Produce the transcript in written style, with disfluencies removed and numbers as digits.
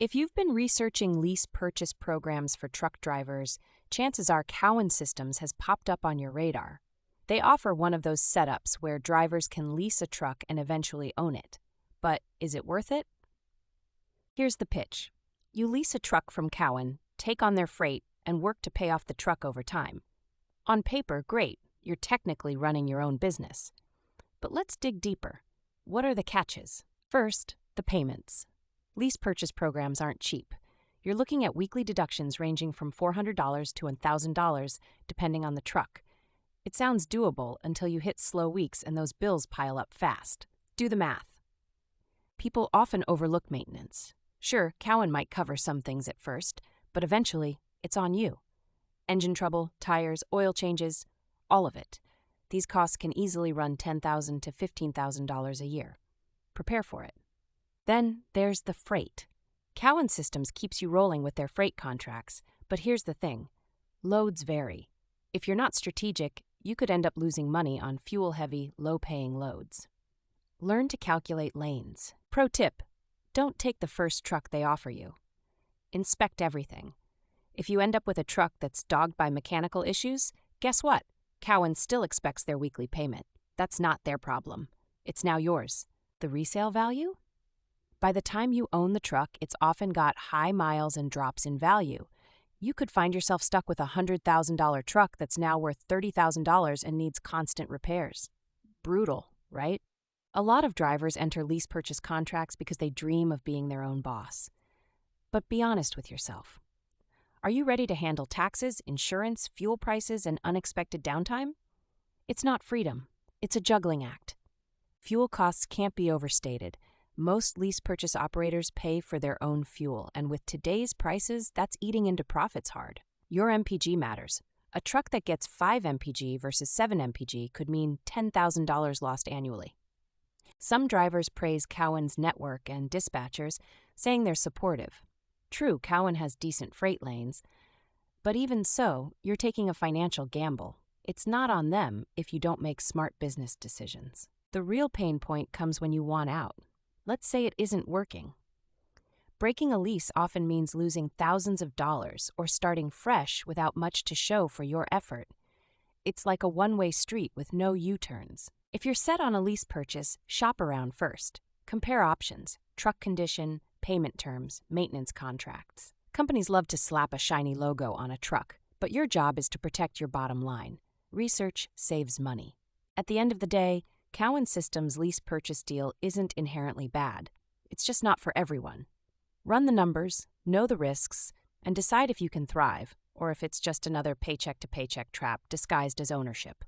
If you've been researching lease purchase programs for truck drivers, chances are Cowan Systems has popped up on your radar. They offer one of those setups where drivers can lease a truck and eventually own it. But is it worth it? Here's the pitch. You lease a truck from Cowan, take on their freight, and work to pay off the truck over time. On paper, great, you're technically running your own business. But let's dig deeper. What are the catches? First, the payments. Lease purchase programs aren't cheap. You're looking at weekly deductions ranging from $400 to $1,000, depending on the truck. It sounds doable until you hit slow weeks and those bills pile up fast. Do the math. People often overlook maintenance. Sure, Cowan might cover some things at first, but eventually, it's on you. Engine trouble, tires, oil changes, all of it. These costs can easily run $10,000 to $15,000 a year. Prepare for it. Then there's the freight. Cowan Systems keeps you rolling with their freight contracts, but here's the thing. Loads vary. If you're not strategic, you could end up losing money on fuel-heavy, low-paying loads. Learn to calculate lanes. Pro tip, don't take the first truck they offer you. Inspect everything. If you end up with a truck that's dogged by mechanical issues, guess what? Cowan still expects their weekly payment. That's not their problem. It's now yours. The resale value? By the time you own the truck, it's often got high miles and drops in value. You could find yourself stuck with a $100,000 truck that's now worth $30,000 and needs constant repairs. Brutal, right? A lot of drivers enter lease purchase contracts because they dream of being their own boss. But be honest with yourself. Are you ready to handle taxes, insurance, fuel prices, and unexpected downtime? It's not freedom. It's a juggling act. Fuel costs can't be overstated. Most lease purchase operators pay for their own fuel, and with today's prices, that's eating into profits hard. Your MPG matters. A truck that gets 5 MPG versus 7 MPG could mean $10,000 lost annually. Some drivers praise Cowan's network and dispatchers, saying they're supportive. True, Cowan has decent freight lanes, but even so, you're taking a financial gamble. It's not on them if you don't make smart business decisions. The real pain point comes when you want out. Let's say it isn't working. Breaking a lease often means losing thousands of dollars or starting fresh without much to show for your effort. It's like a one-way street with no U-turns. If you're set on a lease purchase, shop around first. Compare options, truck condition, payment terms, maintenance contracts. Companies love to slap a shiny logo on a truck, but your job is to protect your bottom line. Research saves money. At the end of the day, Cowan Systems' lease purchase deal isn't inherently bad. It's just not for everyone. Run the numbers, know the risks, and decide if you can thrive or if it's just another paycheck-to-paycheck trap disguised as ownership.